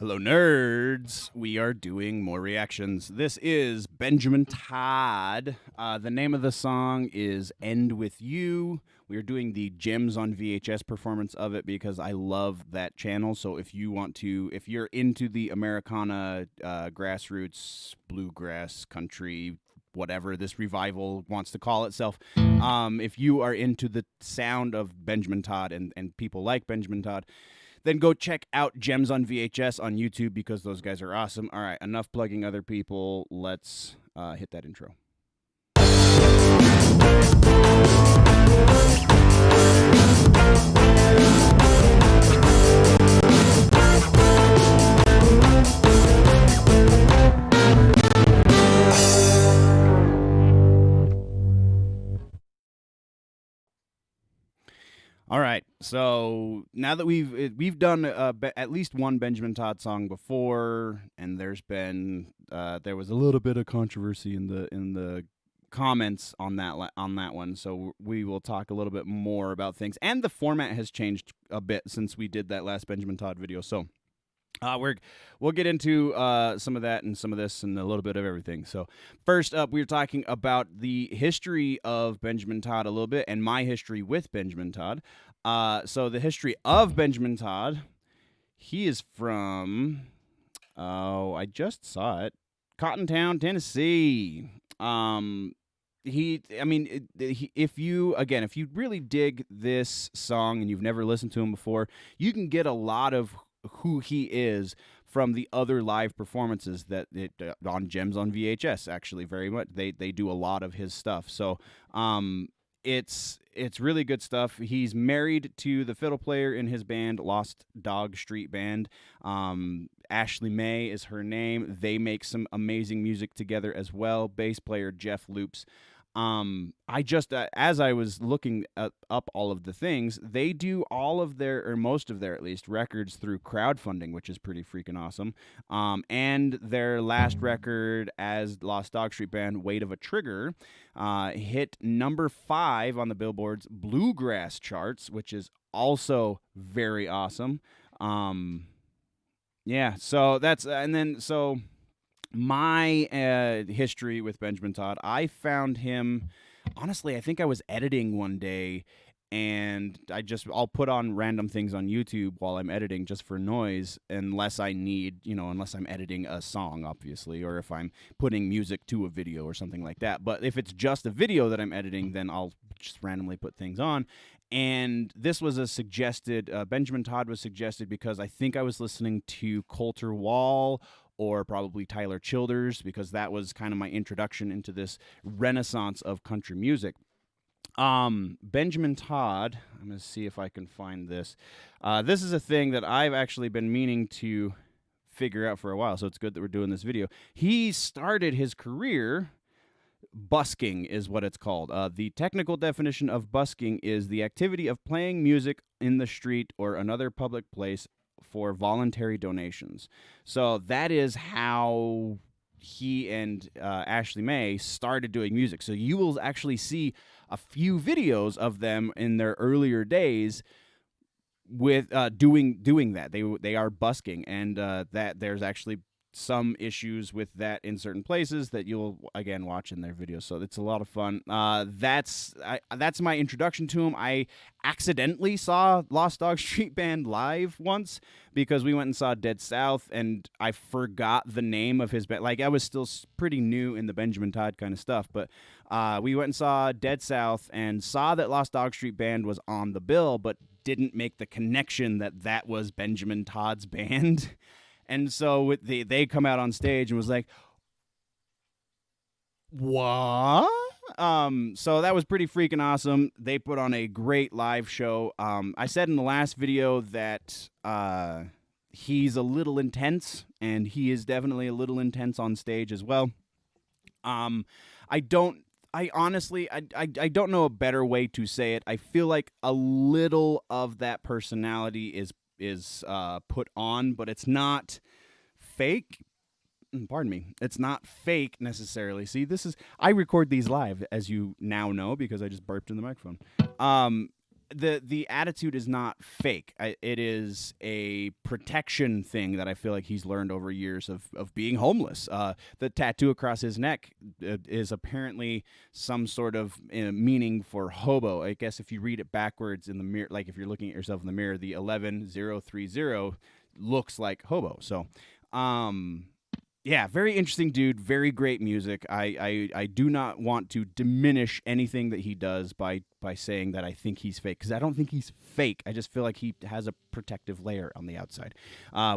Hello, nerds. We are doing more reactions. This is Benjamin Todd. The name of the song is End With You. We are doing the Gems on VHS performance of it because I love that channel. So if you're into the Americana grassroots, bluegrass, country, whatever this revival wants to call itself, if you are into the sound of Benjamin Todd and people like Benjamin Todd, then go check out Gems on VHS on YouTube because those guys are awesome. All right, enough plugging other people. Let's hit that intro. All right, so now that we've done at least one Benjamin Todd song before, and there was a little bit of controversy in the comments on that one. So we will talk a little bit more about things, and the format has changed a bit since we did that last Benjamin Todd video. So we'll get into some of that and some of this and a little bit of everything. So first up, we're talking about the history of Benjamin Todd a little bit and my history with Benjamin Todd. So the history of Benjamin Todd, he is from, I just saw it, Cottontown, Tennessee. If you really dig this song and you've never listened to him before, you can get a lot of who he is from the other live performances that on Gems on VHS. Actually, very much they do a lot of his stuff. So it's really good stuff. He's married to the fiddle player in his band, Lost Dog Street Band. Ashley May is her name. They make some amazing music together as well. Bass player Jeff Loops. I just as I was looking up all of the things, they do all of their, or most of their at least, records through crowdfunding, which is pretty freaking awesome. And their last record as Lost Dog Street Band, Weight of a Trigger, hit number 5 on the Billboard's bluegrass charts, which is also very awesome. Yeah, so that's my history with Benjamin Todd. I found him, honestly, I think I was editing one day, and I'll put on random things on YouTube while I'm editing just for noise, unless I'm editing a song, obviously, or if I'm putting music to a video or something like that. But if it's just a video that I'm editing, then I'll just randomly put things on. And this was Benjamin Todd was suggested because I think I was listening to Colter Wall or probably Tyler Childers, because that was kind of my introduction into this renaissance of country music. Benjamin Todd, I'm going to see if I can find this. This is a thing that I've actually been meaning to figure out for a while, so it's good that we're doing this video. He started his career, busking is what it's called. The technical definition of busking is the activity of playing music in the street or another public place for voluntary donations. So that is how he and Ashley May started doing music. So you will actually see a few videos of them in their earlier days with doing that. They are busking, and that there's actually some issues with that in certain places that you'll again watch in their videos. So it's a lot of fun. That's my introduction to him. I accidentally saw Lost Dog Street Band live once because we went and saw Dead South, and I forgot the name of his band. Like, I was still pretty new in the Benjamin Todd kind of stuff, but we went and saw Dead South and saw that Lost Dog Street Band was on the bill, but didn't make the connection that was Benjamin Todd's band. And so they come out on stage and was like, what? So that was pretty freaking awesome. They put on a great live show. I said in the last video that he's a little intense, and he is definitely a little intense on stage as well. I honestly don't know a better way to say it. I feel like a little of that personality is put on, but it's not fake. Pardon me. It's not fake necessarily. See, I record these live, as you now know, because I just burped in the microphone. the attitude is not fake. It is a protection thing that I feel like he's learned over years of being homeless. The tattoo across his neck is apparently some sort of meaning for hobo. I guess if you read it backwards in the mirror, like if you're looking at yourself in the mirror, the 11030 looks like hobo. So, yeah, very interesting dude. Very great music. I do not want to diminish anything that he does by saying that I think he's fake, because I don't think he's fake. I just feel like he has a protective layer on the outside,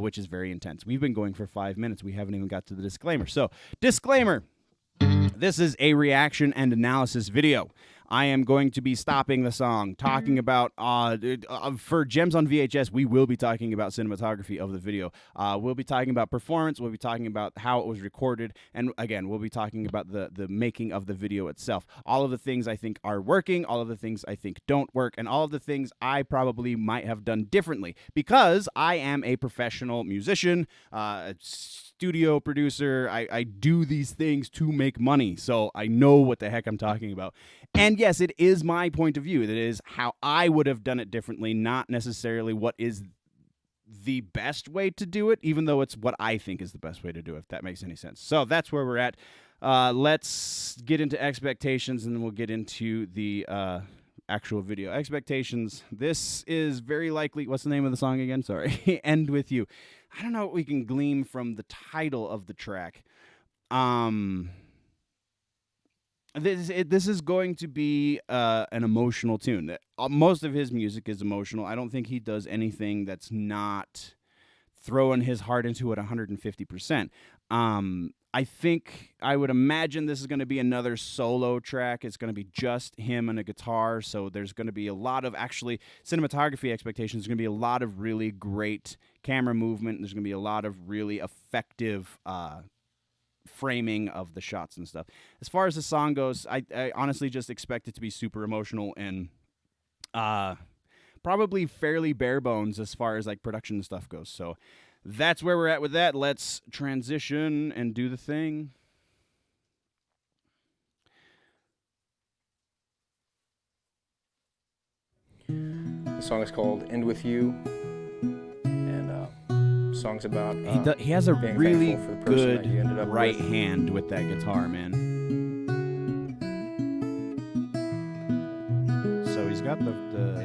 which is very intense. We've been going for 5 minutes. We haven't even got to the disclaimer. So, disclaimer. This is a reaction and analysis video. I am going to be stopping the song, talking about, for Gems on VHS, we will be talking about cinematography of the video. We'll be talking about performance, we'll be talking about how it was recorded, and again, we'll be talking about the making of the video itself. All of the things I think are working, all of the things I think don't work, and all of the things I probably might have done differently, because I am a professional musician, studio producer. I do these things to make money, so I know what the heck I'm talking about. And yes, it is my point of view. That is how I would have done it differently, not necessarily what is the best way to do it, even though it's what I think is the best way to do it, if that makes any sense. So that's where we're at. Let's get into expectations, and then we'll get into the actual video. Expectations. This is very likely, what's the name of the song again? Sorry. End With You. I don't know what we can glean from the title of the track. This is going to be an emotional tune. Most of his music is emotional. I don't think he does anything that's not throwing his heart into it 150%. I would imagine this is going to be another solo track. It's going to be just him and a guitar, so there's going to be a lot of, actually, cinematography expectations. There's going to be a lot of really great camera movement. There's going to be a lot of really effective framing of the shots and stuff. As far as the song goes, I honestly just expect it to be super emotional and probably fairly bare bones as far as like production and stuff goes. So that's where we're at with that. Let's transition and do the thing. The song is called End With You. Songs about he has a really for the good you ended up right with. hand with that guitar, man. So he's got the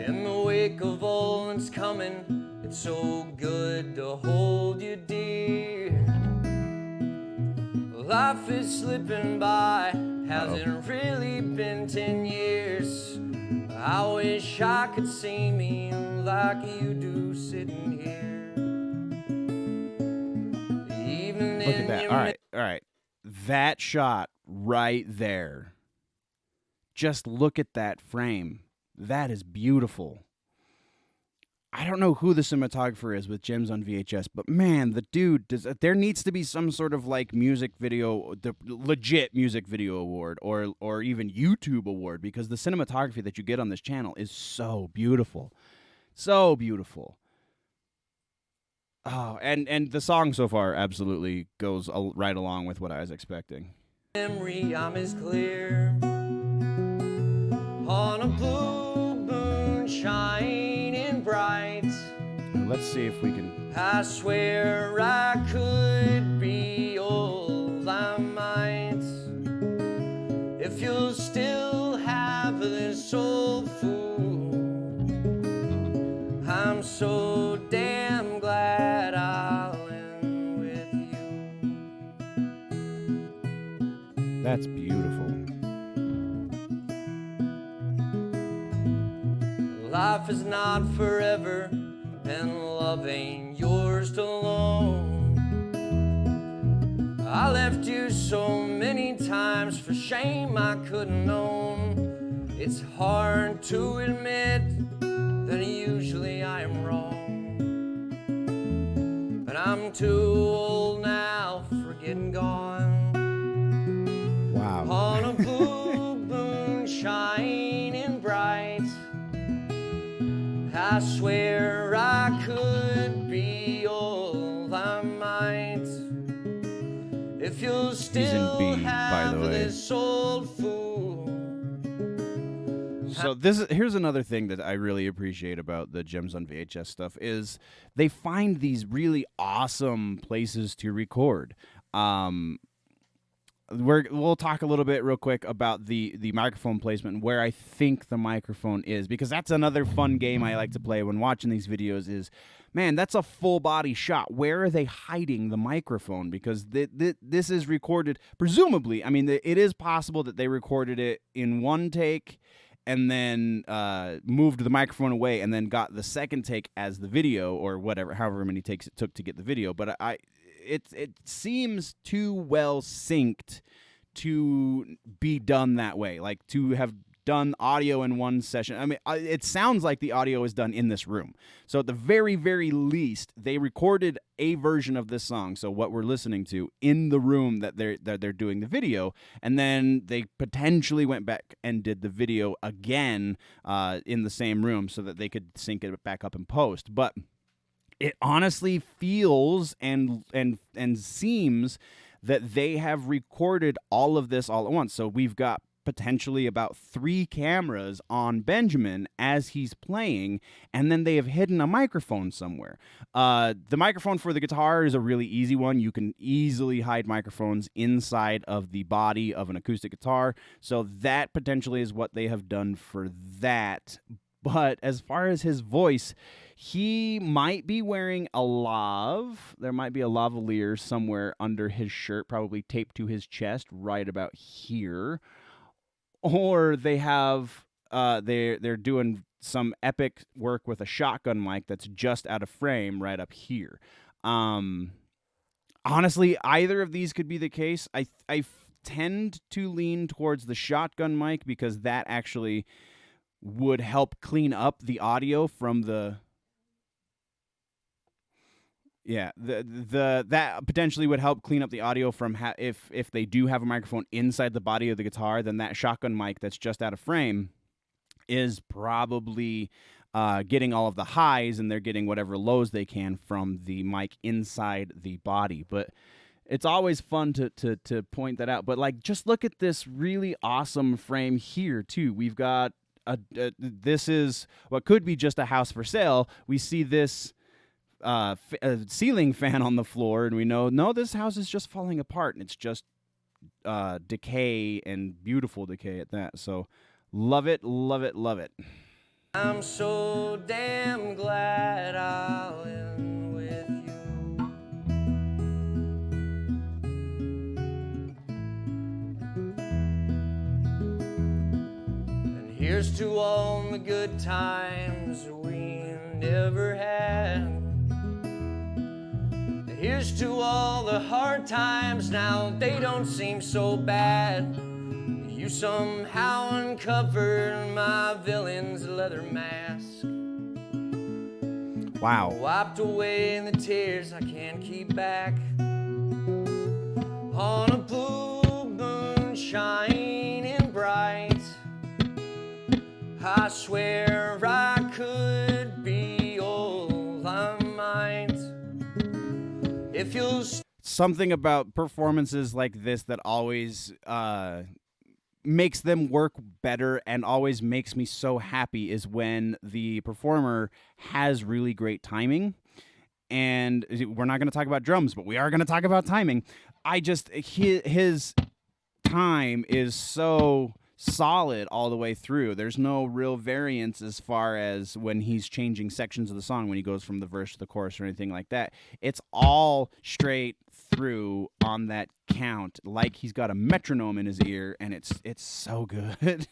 In the wake of all that's coming, it's so good to hold you dear. Life is slipping by, hasn't really been 10 years. I wish I could see me like you do sitting here. Look at that. All right. That shot right there. Just look at that frame. That is beautiful. I don't know who the cinematographer is with Gems on VHS, but man, the dude there needs to be some sort of like music video, the legit music video award or even YouTube award, because the cinematography that you get on this channel is so beautiful. So beautiful. Oh, and the song so far absolutely goes right along with what I was expecting. Memory, I'm as clear on a blue moon shining bright. Let's see if we can. I swear I could be all I might if you'll still have this old fool. I'm so damn glad I'll end with you. That's beautiful. Life is not forever, and love ain't yours to loan. I left you so many times, for shame I couldn't own. It's hard to admit that usually I am wrong, but I'm too old now for getting gone. Wow. On a blue moon shining bright, I swear I could be all I might if you'll still B, by have the way. this old fool. So here's another thing that I really appreciate about the Gems on VHS stuff is they find these really awesome places to record. We'll talk a little bit real quick about the microphone placement and where I think the microphone is, because that's another fun game I like to play when watching these videos is, man, that's a full body shot. Where are they hiding the microphone? Because this is recorded, presumably, I mean, it is possible that they recorded it in one take and then moved the microphone away and then got the second take as the video, or whatever, however many takes it took to get the video. But it seems too well synced to be done that way, like to have done audio in one session. I mean, it sounds like the audio is done in this room. So at the very, very least, they recorded a version of this song, so what we're listening to, in the room that they're doing the video, and then they potentially went back and did the video again in the same room so that they could sync it back up in post. But it honestly feels and seems that they have recorded all of this all at once. So we've got potentially about 3 cameras on Benjamin as he's playing, and then they have hidden a microphone somewhere. The microphone for the guitar is a really easy one. You can easily hide microphones inside of the body of an acoustic guitar, so that potentially is what they have done for that. But as far as his voice, he might be wearing a lav. There might be a lavalier somewhere under his shirt, probably taped to his chest right about here. Or they have they're doing some epic work with a shotgun mic that's just out of frame right up here. Honestly, either of these could be the case. I tend to lean towards the shotgun mic because that actually would help clean up the audio from the that potentially would help clean up the audio from if they do have a microphone inside the body of the guitar, then that shotgun mic that's just out of frame is probably getting all of the highs, and they're getting whatever lows they can from the mic inside the body. But it's always fun to point that out. But like, just look at this really awesome frame here too. We've got this is what could be just a house for sale. We see this a ceiling fan on the floor, and we know, no, this house is just falling apart, and it's just decay, and beautiful decay at that. So love it, love it, love it. I'm so damn glad I'll end with you. And here's to all the good times we never had. Here's to all the hard times, now they don't seem so bad. You somehow uncovered my villain's leather mask. Wow. Wiped away the tears I can't keep back. On a blue moon shining bright, I swear I could be all I might. If you'll something about performances like this that always makes them work better and always makes me so happy is when the performer has really great timing. And we're not going to talk about drums, but we are going to talk about timing. His time is so solid all the way through. There's no real variance as far as when he's changing sections of the song, when he goes from the verse to the chorus or anything like that. It's all straight through on that count, like he's got a metronome in his ear, and it's so good.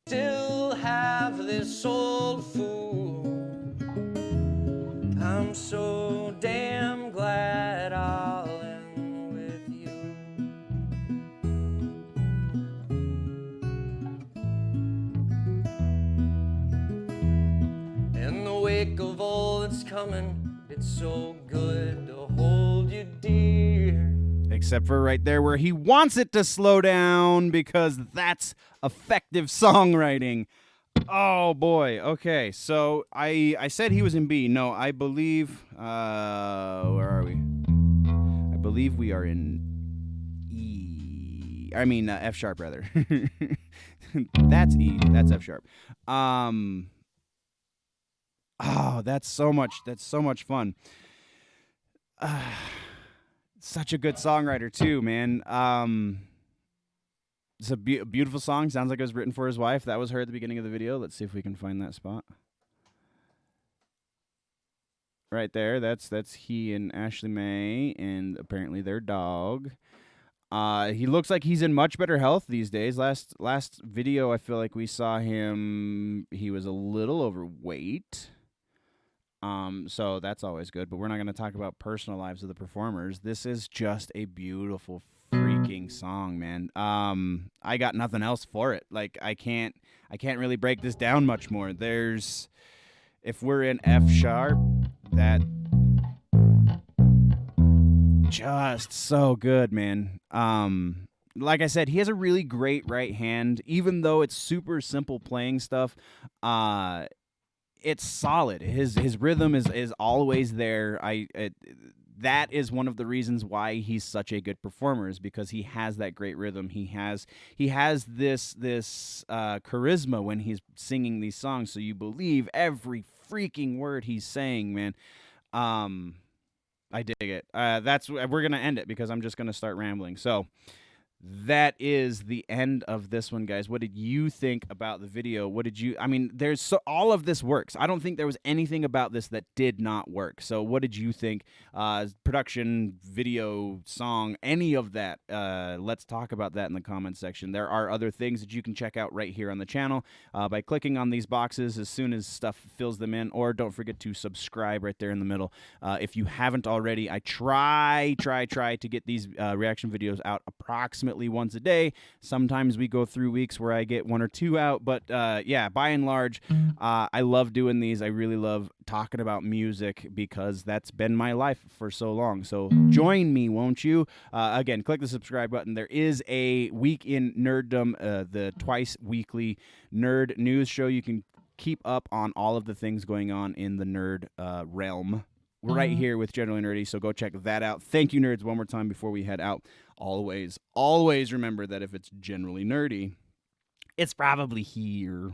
Still have this old fool. I'm so damn glad I'll end with you. In the wake of all that's coming, it's so good to hold you dear. Except for right there where he wants it to slow down, because that's effective songwriting. Oh boy. Okay, so I said he was in B. No, I believe where are we? I believe we are in E. I mean F sharp rather. That's E. That's F sharp. Oh, that's so much fun. Such a good songwriter too, man. It's a beautiful song. Sounds like it was written for his wife. That was her at the beginning of the video. Let's see if we can find that spot. Right there. That's he and Ashley Mae, and apparently their dog. He looks like he's in much better health these days. Last video, I feel like we saw him. He was a little overweight. So that's always good. But we're not going to talk about personal lives of the performers. This is just a beautiful freaking song, man. I got nothing else for it. Like I can't really break this down much more. If we're in F sharp, that just so good, man. Like I said, he has a really great right hand, even though it's super simple playing stuff. It's solid. His rhythm is always there. That is one of the reasons why he's such a good performer, is because he has that great rhythm. He has this charisma when he's singing these songs, so you believe every freaking word he's saying, man. I dig it. We're gonna end it because I'm just gonna start rambling. So that is the end of this one, guys. What did you think about the video? All of this works. I don't think there was anything about this that did not work. So what did you think? Production, video, song, any of that? Let's talk about that in the comments section. There are other things that you can check out right here on the channel by clicking on these boxes as soon as stuff fills them in, or don't forget to subscribe right there in the middle. If you haven't already, I try to get these reaction videos out approximately once a day. Sometimes we go through weeks where I get 1 or 2 out, but yeah, by and large, I love doing these. I really love talking about music because that's been my life for so long. So join me, won't you? Again, click the subscribe button. There is a Week in Nerddom, the twice weekly nerd news show. You can keep up on all of the things going on in the nerd realm right here with Generally Nerdy, so go check that out. Thank you, nerds, one more time before we head out. Always remember that if it's generally nerdy, it's probably here.